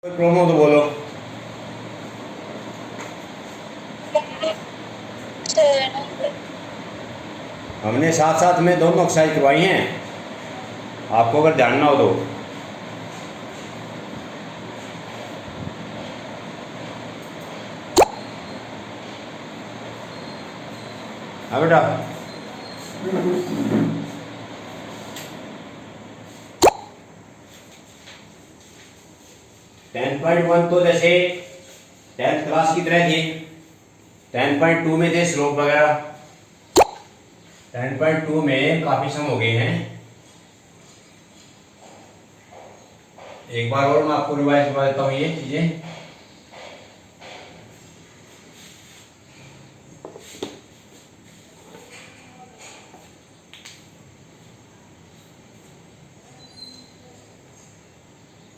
कोई प्रॉब्लम हो तो बोलो। हमने साथ साथ में दोनों एक्सरसाइज करवाई हैं, आपको अगर ध्यान ना हो तो। हाँ बेटा, 10.1 तो जैसे 10th क्लास की तरह थी। 10.2 में थे स्लोप वगैरह। 10.2 में काफी सम हो गए हैं। एक बार और मैं आपको रिवाइज करवा देता हूँ ये चीजें।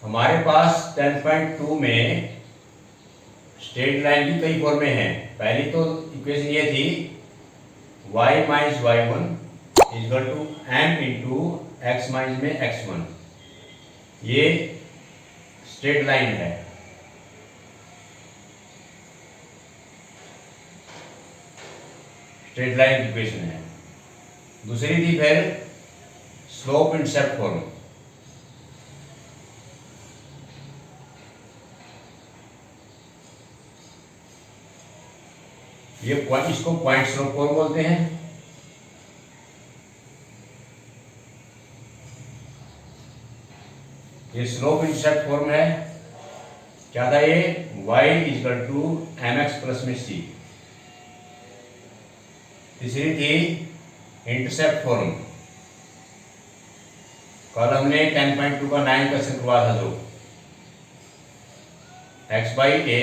हमारे पास 10.2 में स्ट्रेट लाइन की कई फॉर्में हैं। पहली तो इक्वेशन ये थी y minus Y one equal to m into X minus में x1। ये स्ट्रेट लाइन है। स्ट्रेट लाइन इक्वेशन है। दूसरी थी फिर स्लोप इंटरसेप्ट फॉर्म। ये इसको पॉइंट स्लोप फॉर्म बोलते हैं। ये स्लोप इंटरसेप्ट फॉर्म है। क्या था ये? y equal to M X plus में c। तीसरी थी इंटरसेप्ट फॉर्म। कल हमने 10.2 का 9 क्वेश्चन करवाया था, जो x by A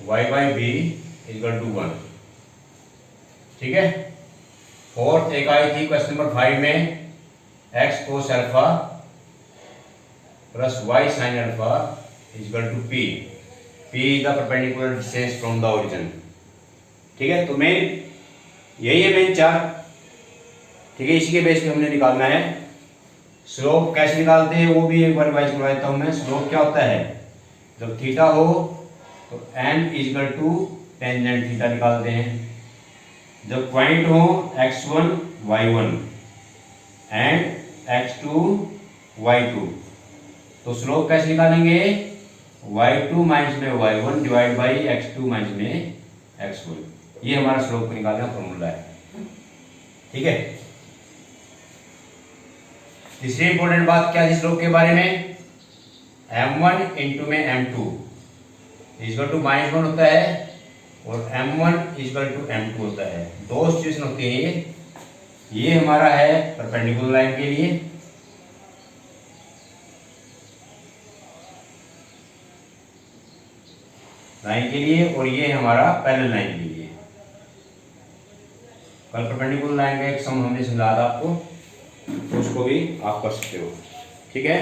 y by B equal to 1। ठीक है। फोर्थ एक आई थी क्वेश्चन नंबर 5 में x cos alpha plus y sine alpha equal to p। p is the perpendicular distance from the origin. ठीक है। तो मेन यही है, मेन चार। ठीक है। इसी के बेस पे हमने निकालना है। स्लोप कैसे निकालते हैं वो भी एक बार रिवाइज करवा देता हूं मैं। स्लोप क्या होता है? जब थीटा हो तो n equal to tangent theta निकालते हैं। जब पॉइंट हो x1 y1 and x2 y2, तो स्लोप कैसे निकालेंगे? y2 माइनस में y1 divide by x2 minus में x1। ये हमारा स्लोप निकालने का फॉर्मूला है। ठीक है। तीसरी इंपॉर्टेंट बात क्या थी स्लोप के बारे में? m1 इंटू में m2 इजल टू -1 होता है और m1 इजल टू m2 होता है। दो सिचुएशन होती है ये हमारा है परपेंडिकुलर लाइन के लिए, और ये हमारा पैरेलल लाइन के लिए। कल परपेंडिकुलर लाइन का एक सम हमने समझाया था आपको, तो उसको भी आप कर सकते हो। ठीक है।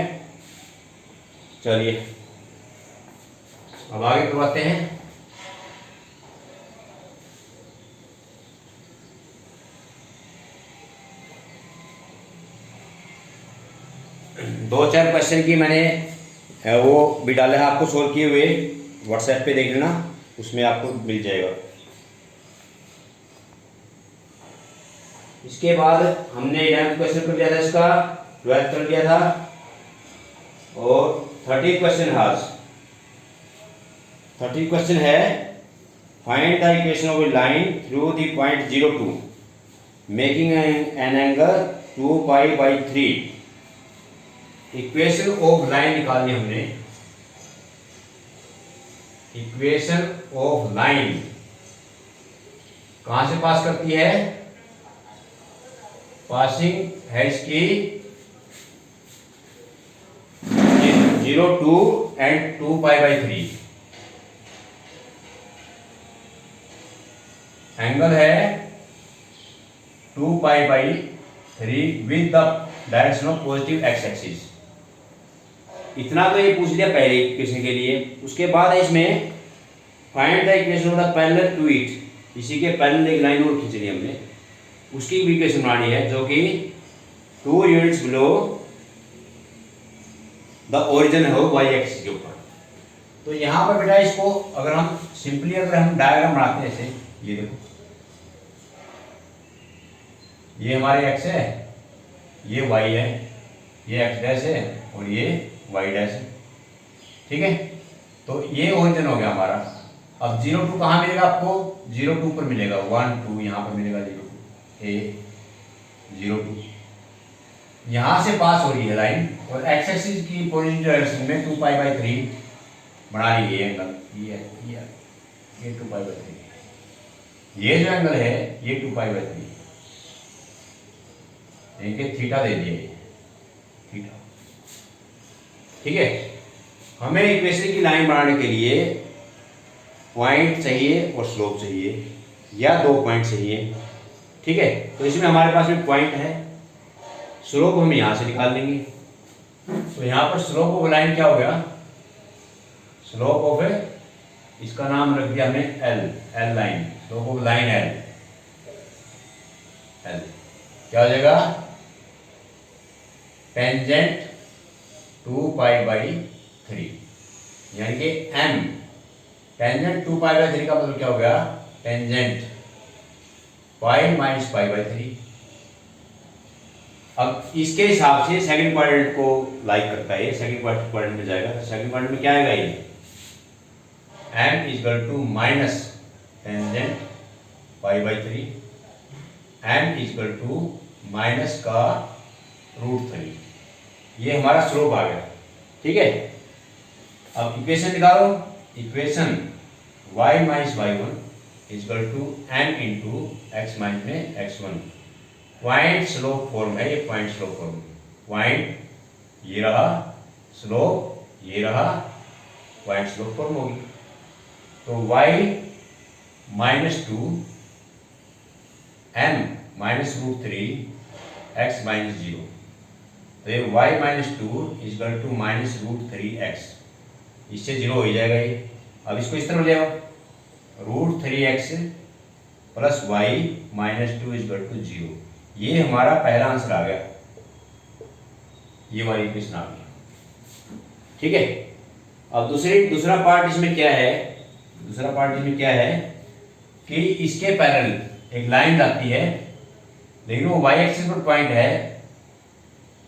चलिए अब आगे करवाते हैं। दो चार क्वेश्चन की मैंने वो भी डाले हैं आपको सोल्व किए हुए, व्हाट्सएप पे देख लेना, उसमें आपको मिल जाएगा। इसके बाद हमने 11th क्वेश्चन कर लिया था, इसका 12th कर लिया था, और 30 क्वेश्चन हाज 30 क्वेश्चन है find the equation of A line through the point 02 making an angle 2 pi by 3। Equation of line निकालनी हमने। इक्वेशन ऑफ लाइन कहां से पास करती है? पासिंग है इसकी 0 2 एंड 2 पाई बाई 3। एंगल है 2 pi by 3 with the direction of positive x axis. इतना तो ये पूछ लिया पहले इक्वेशन के लिए। उसके बाद है इसमें find the equation of the parallel to it. इसी के पैरेलल एक लाइन और खींच ली हमने, उसकी इक्वेशन बनानी है, जो कि 2 यूनिट्स बिलो द ओरिजिन है वो वाई एक्सिस के ऊपर। तो यहाँ पर बेटा इसको अगर हम सिंपली अगर हम डायग्राम बनाते हैं ऐसे, ये देखो ये हमारे एक्स है, ये वाई है, ये एक्स डैश है और ये वाई डैश है, ठीक है। तो ये ओरिजिन हो गया हमारा। अब 0 2 कहाँ मिलेगा आपको? 0 2 पर मिलेगा, 1 2 यहाँ पर मिलेगा 0 2 ए 0 2 यहाँ से पास हो रही है लाइन और एक्स एक्सिस की पॉजिटिव डायरेक्शन में 2π/3 बना रही है एंगल, ये 2π/3, ये जो एंगल है ये 2π/3, इनके थीटा दे दिए थीटा, ठीक है। हमें इक्वेशन की लाइन बनाने के लिए पॉइंट चाहिए और स्लोप चाहिए या 2 पॉइंट चाहिए, ठीक है। तो इसमें हमारे पास में पॉइंट है, स्लोप हम यहां से निकाल लेंगे। तो यहां पर स्लोप ऑफ लाइन क्या हो गया? स्लोप ऑफ इसका नाम रख दिया हमने L line, slope of line L क्या हो जाएगा? टेंजेंट 2π/3, यानी कि m टेंजेंट 2π/3 का मतलब क्या हो गया? Tangent pi minus π/3। अब इसके हिसाब से सेकंड क्वाड्रेंट को लाइक करता है, सेकंड क्वाड्रेंट में जाएगा। सेकंड क्वाड्रेंट में क्या आएगा? ये m equal to minus tangent π/3, m equal to minus का √3, ये हमारा स्लोप आ गया, ठीक है। अब इक्वेशन निकालो, equation y minus y1 equal to m into X minus में x1, पॉइंट स्लोप फॉर्म है, ये पॉइंट स्लोप फॉर्म, पॉइंट ये रहा, स्लोप ये रहा, पॉइंट स्लोप फॉर्म होगी। तो y minus 2 m minus √3 x minus 0, तो ये y minus 2 equal to minus √3x, इससे 0 हो ही जाएगा ये। अब इसको इस तरह ले आओ, √3x plus y minus 2 equal to 0, ये हमारा पहला आंसर आ गया, ये वाली इक्वेशन आ गई, ठीक है। अब दूसरा पार्ट इसमें क्या है? दूसरा पार्ट इसमें क्या है कि इसके पैरेलल एक लाइन जाती है, लेकिन वो वाई एक्सिस पर पॉइंट है,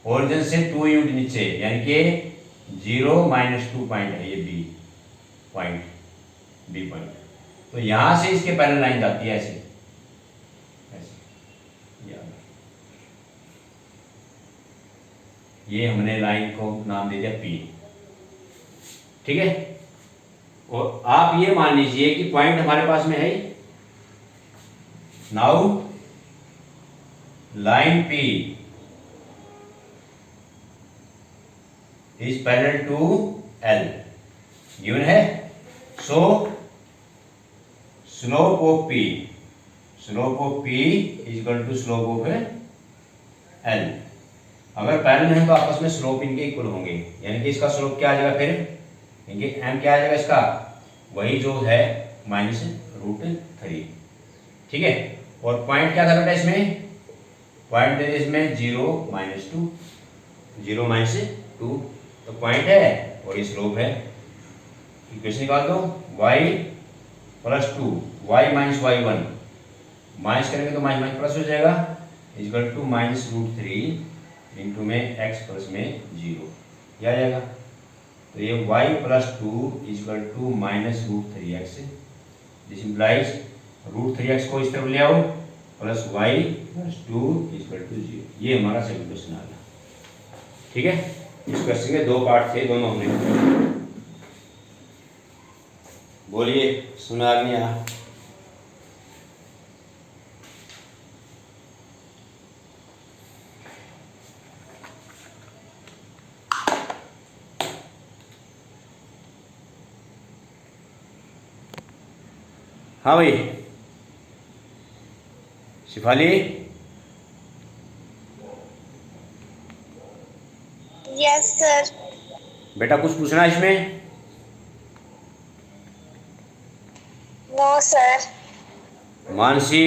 ओरिजिन से 2 यूनिट नीचे, यानी कि 0 माइनस 2 पॉइंट है, ये बी पॉइंट। तो यहां से इसके पैरेलल लाइन जाती है ऐसे, ये हमने लाइन को नाम दे दिया P, ठीक है। और आप ये मान लीजिए कि पॉइंट हमारे पास में है, now line P is parallel to L given है। So slope of P is equal to slope of L। अगर पैरेलल है तो आपस में स्लोप इनके इक्वल होंगे, यानी कि इसका स्लोप क्या आ जाएगा? फिर इनके m क्या आ जाएगा? इसका वही जो है माइनस √3, ठीक है। और पॉइंट क्या था बेटा इसमें? पॉइंट है इसमें 0 माइनस 2, तो पॉइंट है और ये स्लोप है। इक्वेशन निकाल दो, y plus 2 y minus y1 minus करेंगे तो माइनस प्लस हो जाएगा, इक्वल टू माइनस √3 इंटू में x प्लस में 0, यह आ जाएगा। तो ये y plus 2 equal to minus √3x, this implies √3x को इस तरफ ले आओ, plus y plus 2 equal to 0, ये हमारा सेकंड क्वेश्चन आ गया, ठीक है। इस क्वेश्चन के 2 पार्ट थे, दोनों हमने बोलिए, सुना नहीं आया? हाँ भाई शिफाली, यस सर। बेटा कुछ पूछना है इसमें? No sir. Mansi?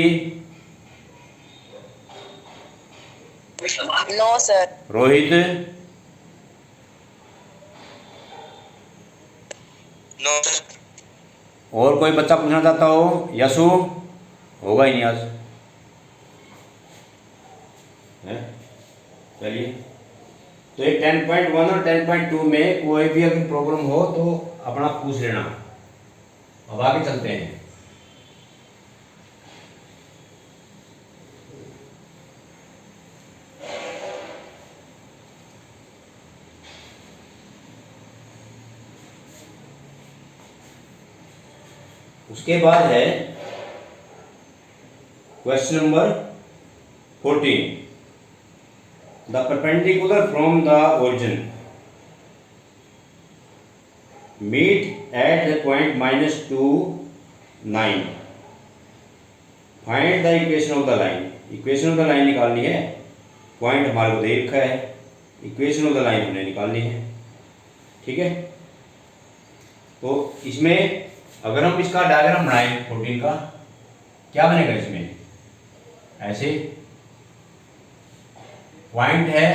No sir. Rohit? No sir. और कोई बच्चा पूछना चाहता हो? यशु होगा ही नहीं आज है। चलिए, तो ये 10.1 और 10.2 में कोई भी अगर प्रॉब्लम हो तो अपना पूछ लेना। अब आगे चलते हैं। उसके बाद है question number 14। The perpendicular from the origin meet at the point -2, 9। Find the equation of the line. Equation of the line निकालनी है। पॉइंट हमारे को दे रखा है, इक्वेशन ऑफ द लाइन हमने निकालनी है। ठीक है, तो इसमें अगर हम इसका डायग्राम बनाएं 14 का, क्या बनेगा? इसमें ऐसे पॉइंट है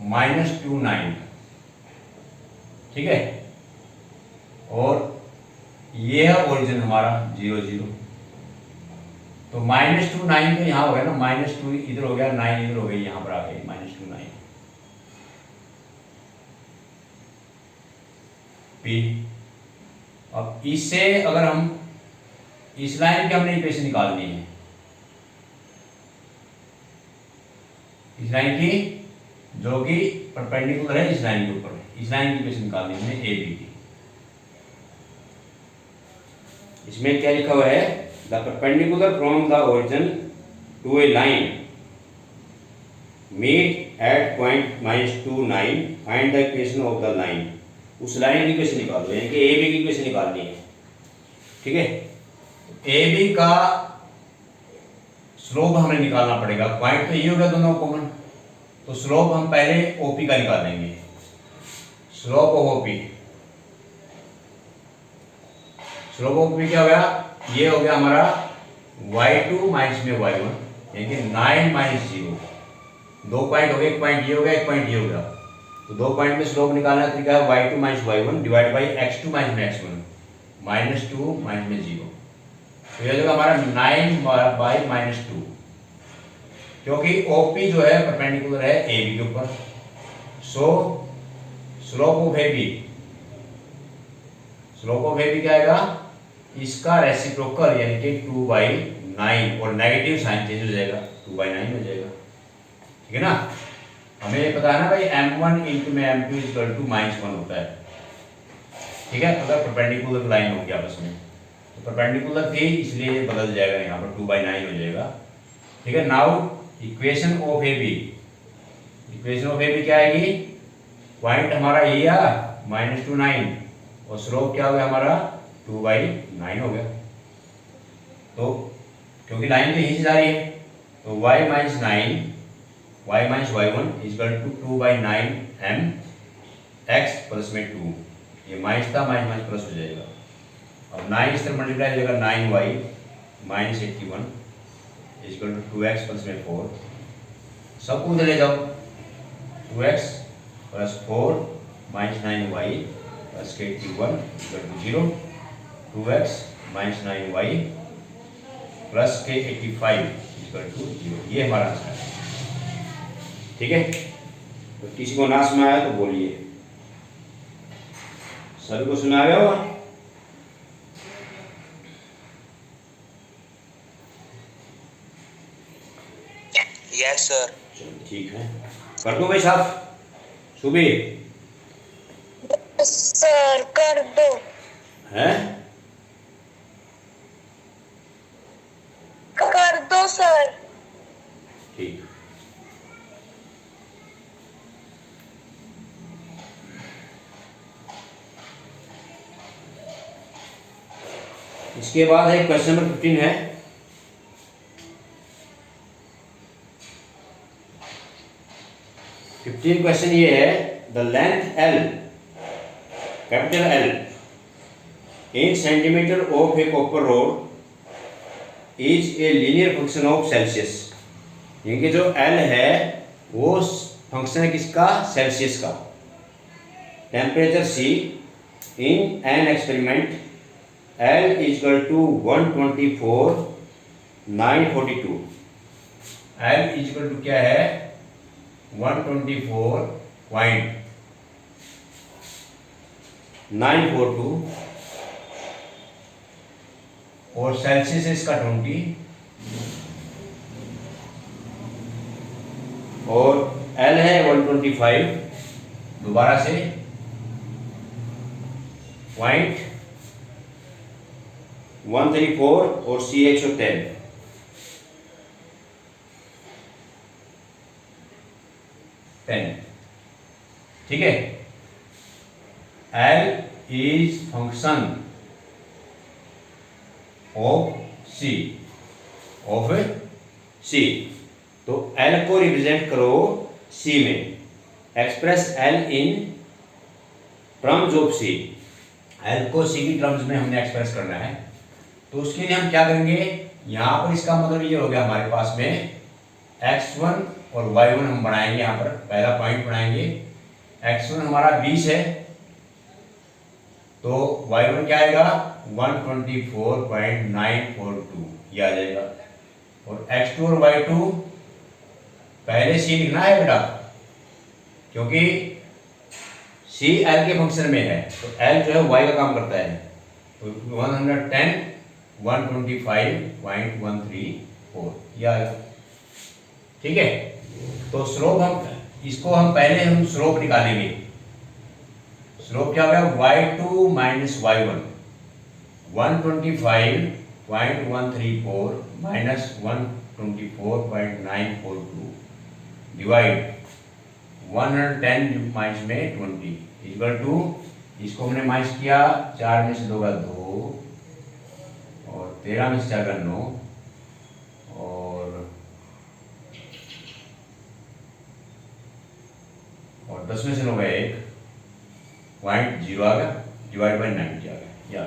-2, 9, ठीक है, और ये है ओरिजिन हमारा 0, 0। तो -2, 9 तो यहाँ हो गया ना, -2 इधर हो गया, 9 इधर हो गई, यहाँ पर आ गई -2, 9 P। अब इससे अगर हम इस लाइन की हमने इक्वेशन निकालनी है, इस लाइन की जो कि परपेंडिकुलर है इस लाइन के ऊपर, इस लाइन की इक्वेशन निकालनी है हमने ए बी की। इसमें क्या लिखा हुआ है? The perpendicular from the origin to a line meet at point -2, 9। Find the equation of the line. उस लाइन की इक्वेशन निकालो, यानी कि ए बी की इक्वेशन निकालनी है। ठीक है, ए बी का स्लोप हमें निकालना पड़ेगा। पॉइंट तो ये होगा दोनों कॉमन, तो स्लोप हम पहले ओपी का निकालेंगे। Slope of OP, slope of OP क्या हो गया? ये हो गया हमारा y2 माइनस में y1, यानी कि 9 - 0। 2 पॉइंट हो गए, एक पॉइंट ये हो गया, एक पॉइंट ये हो गया। तो 2 पॉइंट में स्लोप निकालना तरीका है y2 minus y1 divide by x2 minus में x1, -2 माइनस में 0। तो ये जो हमारा 9 / -2, क्योंकि OP जो है परपेंडिकुलर है AB के ऊपर। सो slope of AB, slope of AB क्या आएगा? इसका रेसिप्रोकल यानी कि 2/9, और नेगेटिव साइन चेंज हो जाएगा, 2/9 हो जाएगा। ठीक है ना? हमें ये पता है ना भाई, m1 × में m2 = -1 होता है। ठीक है, अगर परपेंडिकुलर लाइन होगी आपस में, तो परपेंडिकुलर थी इसलिए ये बदल जाएगा, यहाँ पर 2/9 हो जाएगा। ठीक है, now equation of AB, equation of AB क्या आएगी? पॉइंट हमारा ये आ -2, 9, और स्लोप क्या हो गया हमारा? 2/9 हो गया। तो क्योंकि लाइन तो यहीं से जा रही है, तो y - 9 y - y1 = 2/9 m x plus में 2। ये माइनस था, माइनस प्लस हो जाएगा। अब 9 इस तरह मल्टीप्लाई हो जाएगा, 9y - 81 = 2x प्लस में 4। सब को ले जाओ, 2x plus 4 - 9y plus 81 = 0। 2x - 9y plus 85 = 0। ये हमारा आंसर है। ठीक है, तो किसी को ना समझ आया तो बोलिए, सभी को सुना गया होगा? Yes sir. चलो ठीक है, कर दो भाई साहब। सुबह सर कर दो। है, कर दो सर। ठीक। इसके बाद है क्वेश्चन नंबर 15 है। क्वेश्चन ये है, the length L, capital L, in centimetre of A copper road is a linear function of Celsius. यानी कि जो L है वो फंक्शन है किसका? सेल्सियस का। Temperature C in an experiment L is equal to 124 942। L is equal to क्या है 124.942 और सेल्सियस इसका 20 और L है 125 दोबारा से 0.134 और C 110। ठीक है। L is function of C। तो L को रिप्रेजेंट करो C में, express L in terms of C। L को C की टर्म्स में हमने एक्सप्रेस करना है, तो उसके लिए हम क्या करेंगे, यहाँ पर इसका मतलब ये हो गया हमारे पास में x1 और y1 हम बनाएंगे। यहाँ पर पहला पॉइंट बनाएंगे, x1 हमारा 20 है तो y1 क्या आएगा 124.942 ये आ जाएगा। और x2 और y2 पहले C लिखना है बेटा, क्योंकि C L के फंक्शन में है, तो L जो है y का काम करता है, तो 110 125.134 ये आएगा। ठीक है। तो स्लोप हम पहले स्लोप निकालेंगे। स्लोप क्या होगा y2 minus y1 125.134 minus 124.942 divide 110 minus में 20 इक्वल टू, इसको हमने माइनस किया 4 में से 2 का 2 और 13 में से 4 का 9 और 10 में से 9 का 1 0.0 आ गया डिवाइड बाई 90 आ गया।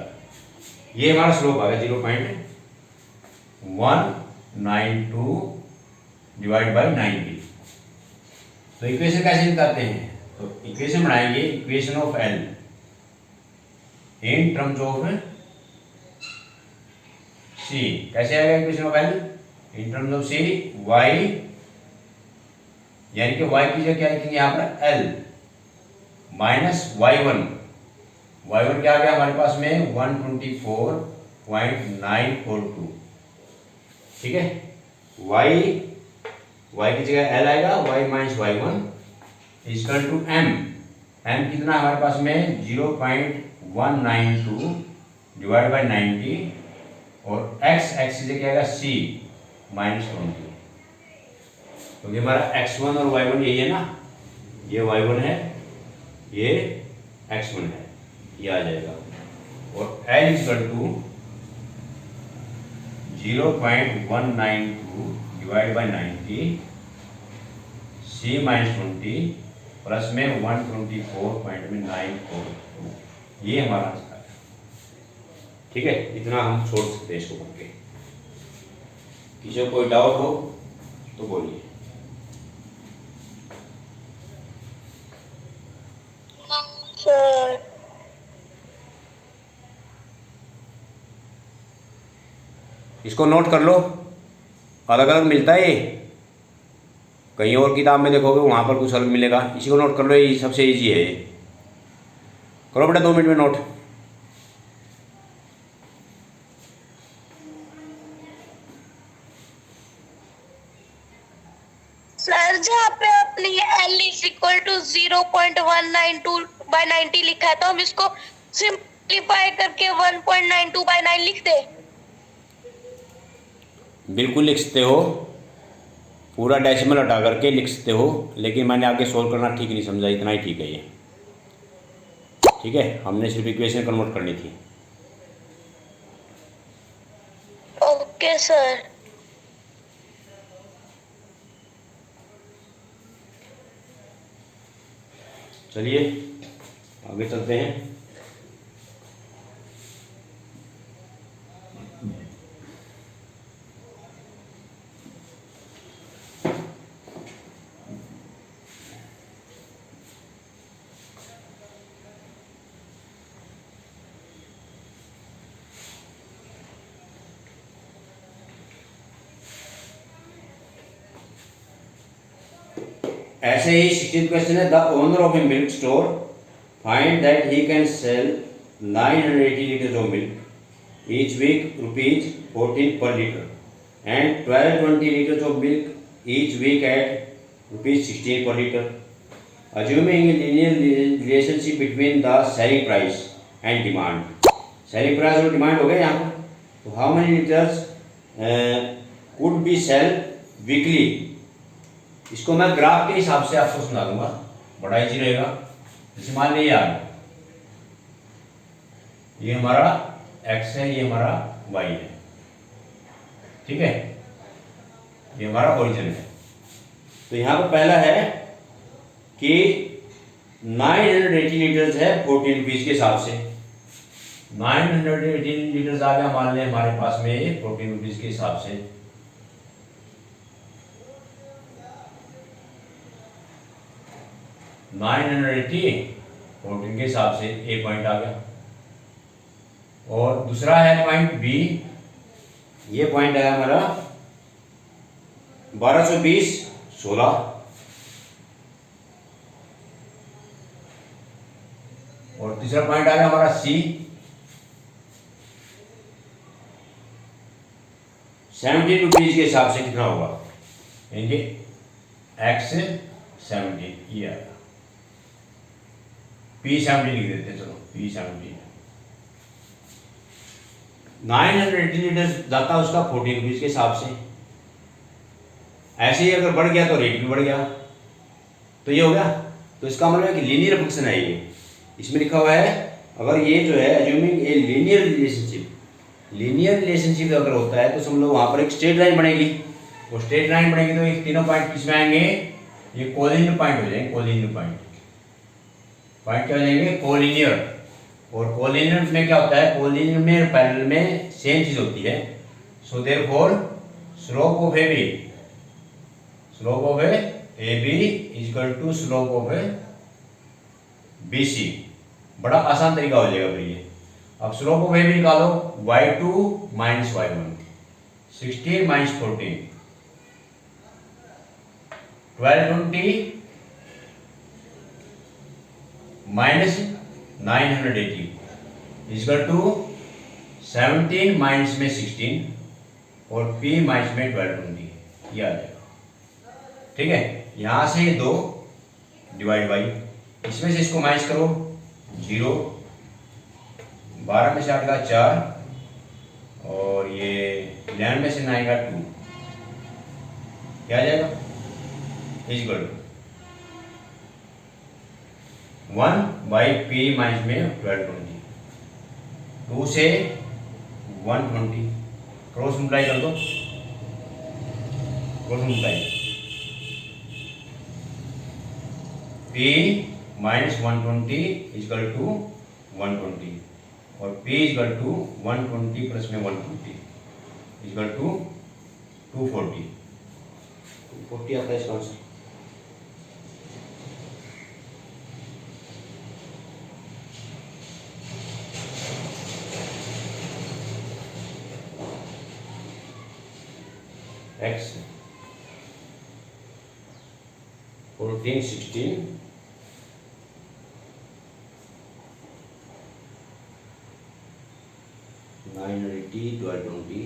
ये हमारा स्लोप आ गया 0.192 डिवाइड बाई 90। तो इक्वेशन कैसे निकालते हैं, तो इक्वेशन बनाएंगे equation of L in terms of C। कैसे आएगा equation of L in terms of C, y यानी कि y की जगह क्या लिखेंगे यहाँ पर L माइनस y1 क्या आ गया हमारे पास में 124.942। ठीक है। y की जगह L आएगा, y minus y1 equal to m कितना हमारे पास में 0.192 डिवाइड बाई 90 और x की जगह आएगा C माइनस 20। तो ये हमारा x1 और y1 यही है ना, ये y1 है ये x1 है, ये आ जाएगा। और L equal to 0.192 divide by 90 C minus 20 plus में 124.942 ये हमारा आंसर है। ठीक है, इतना हम छोड़ सकते हैं इसको करके। किसी को कोई डाउट हो तो बोलिए। सर इसको नोट कर लो, अलग अलग मिलता है ये, कहीं और किताब में देखोगे वहाँ पर कुछ अलग मिलेगा। इसी को नोट कर लो, ये सबसे इजी है ये। करो बेटा 2 मिनट में नोट। सर जहाँ पे आपने ये L इज इक्वल टू 0.192/90 लिखा है, तो हम इसको सिंप्लीफाई करके 1.92/9 लिख दे। बिल्कुल लिख सकते हो, पूरा डेसिमल हटा करके लिख सकते हो, लेकिन मैंने आगे सोल्व करना ठीक नहीं समझा, इतना ही ठीक है ये। ठीक है, हमने सिर्फ इक्वेशन कन्वर्ट करनी थी। Okay sir. चलिए आगे चलते हैं। ऐसे ही 16th क्वेश्चन है, the owner of a milk store find that he can sell 980 litres of milk each week ₹14 per liter and 1220 liters of milk each week at ₹16 per liter. Assuming a linear relationship between the selling price and demand. Selling price और demand हो गया यहाँ पर. तो how many liters could be sell weekly? इसको मैं graph के हिसाब से आपको सुना दूंगा, बड़ा इजी रहेगा। जैसे मान लीजिए यार ये हमारा x है, ये हमारा y है, ठीक है, ये हमारा ओरिजिन है। तो यहाँ पर पहला है कि 980 लीटर्स है 14 रुपीज के हिसाब से। 980 लीटर्स आ गया मान लें हमारे पास में 14 रुपीज के हिसाब से। $980 के हिसाब से ए पॉइंट आ गया। और दूसरा है पॉइंट बी, ये पॉइंट आया हमारा 1220 16। और तीसरा पॉइंट आ गया हमारा सी 17 रुपीज के हिसाब से कितना होगा, यानी एक्स 17 ये आएगा। P17 लिख देते हैं, चलो P17। 980 लीटर जाता है उसका 14 रुपीज के हिसाब से। ऐसे ही अगर बढ़ गया तो रेट भी बढ़ गया, तो ये हो गया। तो इसका मतलब है कि लीनियर फंक्शन है ये। इसमें लिखा हुआ है अगर ये जो है अज्यूमिंग ए लीनियर रिलेशनशिप अगर होता है तो समझ लो वहां पर एक स्ट्रेट लाइन बनेगी। वो स्ट्रेट लाइन बनेगी तो ये तीनों पॉइंट किसमें आएंगे, ये कोलिनियर पॉइंट हो जाएंगे। कोलिनियर पॉइंट क्या हो जाएंगे, कोलिनियर। और कोलिनियर में क्या होता है, कोलिनियर में पैरेलल में सेम चीज होती है। So therefore slope of A B equal to slope of A B C. बड़ा आसान तरीका हो जाएगा भाई ये। अब स्लोप ऑफ ए बी निकालो, y2 minus y1, 16 minus 14, 1220 minus 980 equal to 17 minus में 16 और p माइनस में 1220, ये आ जाएगा। ठीक है, यहां से 2 डिवाइड बाई, इसमें से इसको माइनस करो 0, 12 में से 8 का 4 और ये 11 में से 9 का 2, क्या आ जाएगा, equal to 1 by P minus में 1220, 2 से 120, क्रॉस मल्टीप्लाई कर दो, cross multiply, P minus 120 equal to 120 और p इक्वल टू 120 प्लस में 120 इक्वल टू 240 आता है इसका आंसर। x 14 16 980 1220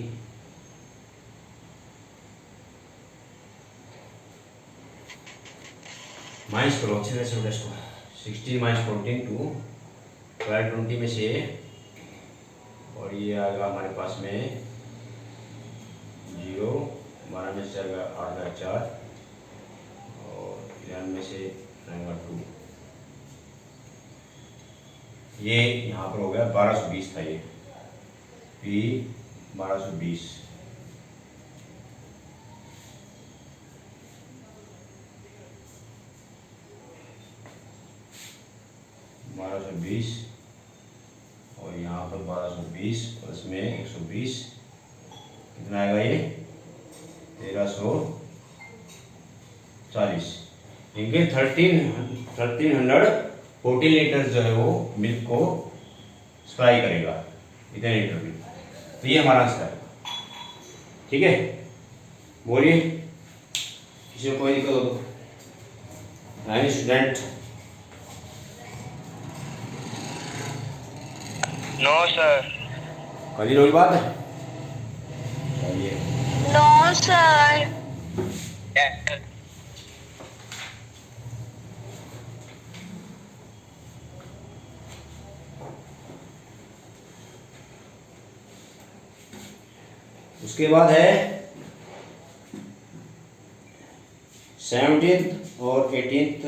माइनस करो अच्छे से इसको, 16 माइनस 14 टू 1220 में से, और ये आएगा हमारे पास में 0, 12 में से आएगा 8 का 4 और 11 में से आएगा 2, ये यहाँ पर हो गया 1220 था ये p 1220। और यहाँ पर 1220 प्लस में 120 कितना आएगा ये 1340, इनके 1314 लीटर जो है वो मिल्क को सप्लाई करेगा इतने लीटर में। तो ये हमारा आंसर है। ठीक है, बोलिए, किसी को कोई दिक्कत हो तो। Any student? No, sir. कभी रोई बात है? चलिए। No sir. Yes, sir. उसके बाद है 17th और 18th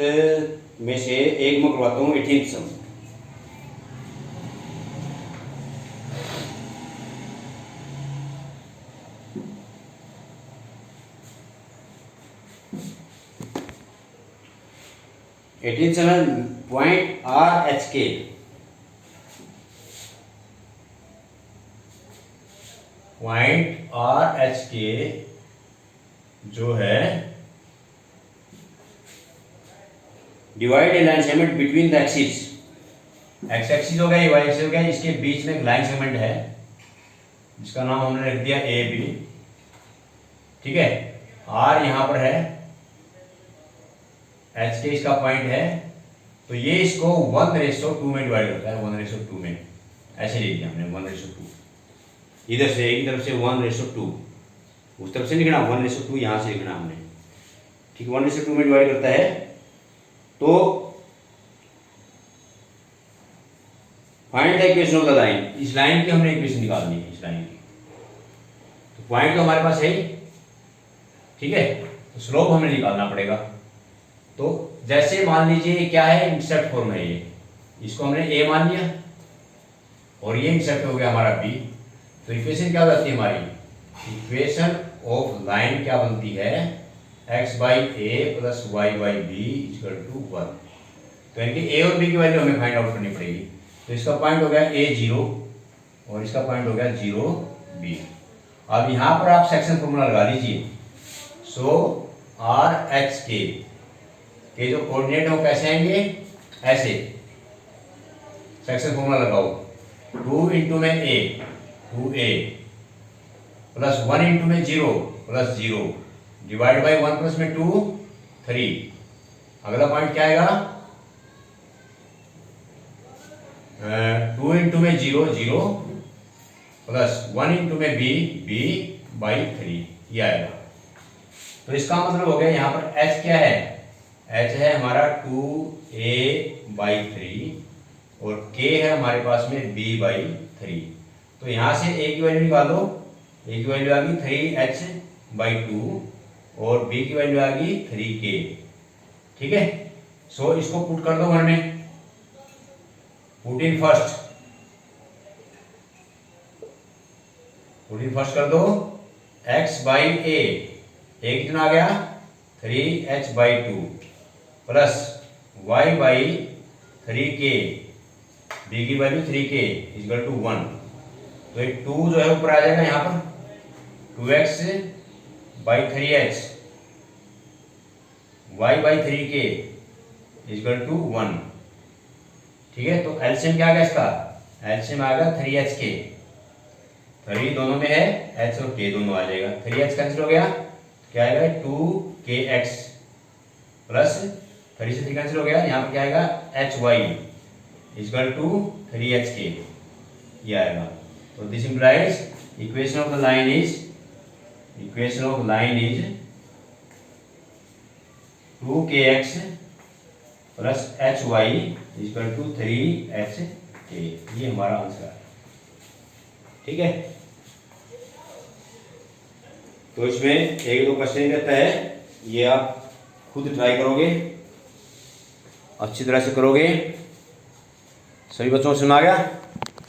में से एक मैं करवाता हूँ 18th सम। एटीन सम है पॉइंट आर एच के। पॉइंट आर एच के जो है divide A line segment between the axis. X axis हो गया, ये वाई एक्सिस हो गया, इसके बीच में एक लाइन सेगमेंट है जिसका नाम हमने रख दिया ए बी। ठीक है, आर यहां पर है, एच के इसका पॉइंट है, तो ये इसको 1:2 में डिवाइड होता है, 1:2 में ऐसे लिख दिया हमने 1:2। इधर से एक तरफ से 1:2, उस तरफ से लिखना 1:2, यहां से लिखना हमने। ठीक, 1:2 में डिवाइड करता है। तो find the equation of the line, इस लाइन की हमने इक्वेशन निकालनी है, इस लाइन की। तो पॉइंट तो हमारे पास है ही, ठीक है, तो स्लोप हमें निकालना पड़ेगा। तो जैसे मान लीजिए क्या है, इंटरसेप्ट फॉर्म है ये, इसको हमने ए मान लिया और ये इंटरसेप्ट हो गया हमारा बी। तो इक्वेशन क्या बनती है हमारी? इक्वेशन ऑफ लाइन क्या बनती है? x/a plus y/b equal to 1। तो यानी कि ए और बी की वैल्यू हमें फाइंड आउट करनी पड़ेगी। तो इसका पॉइंट हो गया a 0 और इसका पॉइंट हो गया 0 b। अब यहां पर आप सेक्शन फॉर्मूला लगा लीजिए। सो आर एच के जो कोऑर्डिनेट है वो कैसे आएंगे? ऐसे सेक्शन फॉर्मूला लगाओ, 2 इंटू में a 2a प्लस 1 इंटू में 0 प्लस 0 डिवाइड बाई 1 प्लस में 2 3। अगला पॉइंट क्या आएगा? 2 इंटू में 0 0 प्लस 1 इंटू में b बाई 3, ये आएगा। तो इसका मतलब हो गया यहाँ पर h क्या है? h है हमारा 2a/3 और k है हमारे पास में b/3। तो यहाँ से a की वैल्यू निकालो, a की वैल्यू आ गई 3h/2 और b की वैल्यू आ गई 3k। ठीक है, सो इसको पुट कर दो वन में, पुट इन फर्स्ट कर दो। x/a कितना आ गया? 3h/2 प्लस y/3k, b की वैल्यू 3k इक्वल टू 1। तो एक 2 जो है ऊपर आ जाएगा यहाँ पर, 2x/3h y/3k इक्वल टू 1। ठीक है, तो एलसीएम क्या आ गया इसका? एलसीएम आ गया 3hk, 3 दोनों में है, h और k दोनों आ जाएगा, 3h कैंसिल हो गया, क्या आएगा? 2kx प्लस 3 से 3 कैंसिल हो गया, यहाँ पर क्या आएगा? hy इक्वल टू 3hk, ये आएगा। तो this implies equation of the line is 2kx plus hy equal to 3hk, ये हमारा आंसर है। ठीक है, तो इसमें एक दो क्वेश्चन रहता है, ये आप खुद ट्राई करोगे, अच्छी तरह से करोगे। सभी बच्चों को सुना गया?